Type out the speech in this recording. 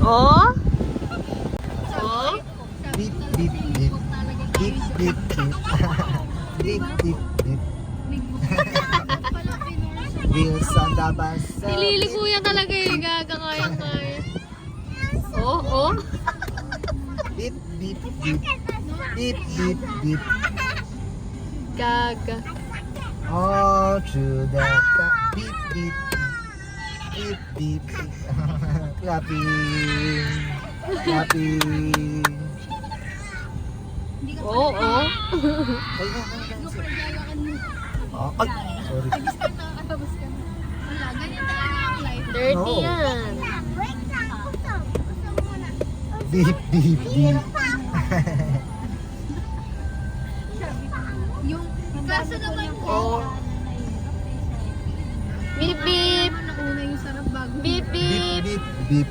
Oh? Oh? Beep, beep, beep. Beep, beep, beep. Beep, beep, beep. Wheels on the bus. Nililiguyan talaga eh. Gagakayang-kaya. Oh, oh. Beep, beep, beep. Beep, beep, beep. Gaga. All through the beep, beep, beep, beep, beep. Clapping, clapping. Oh, oh. Ay, oh, ay, sorry. Wala, ganyan talaga ang life. Dirty No. yan. Beep, beep, beep. Yung, kaso naman po, Oh. Beep, beep. una yung sarap bago. Beep, Beep, beep. beep, beep.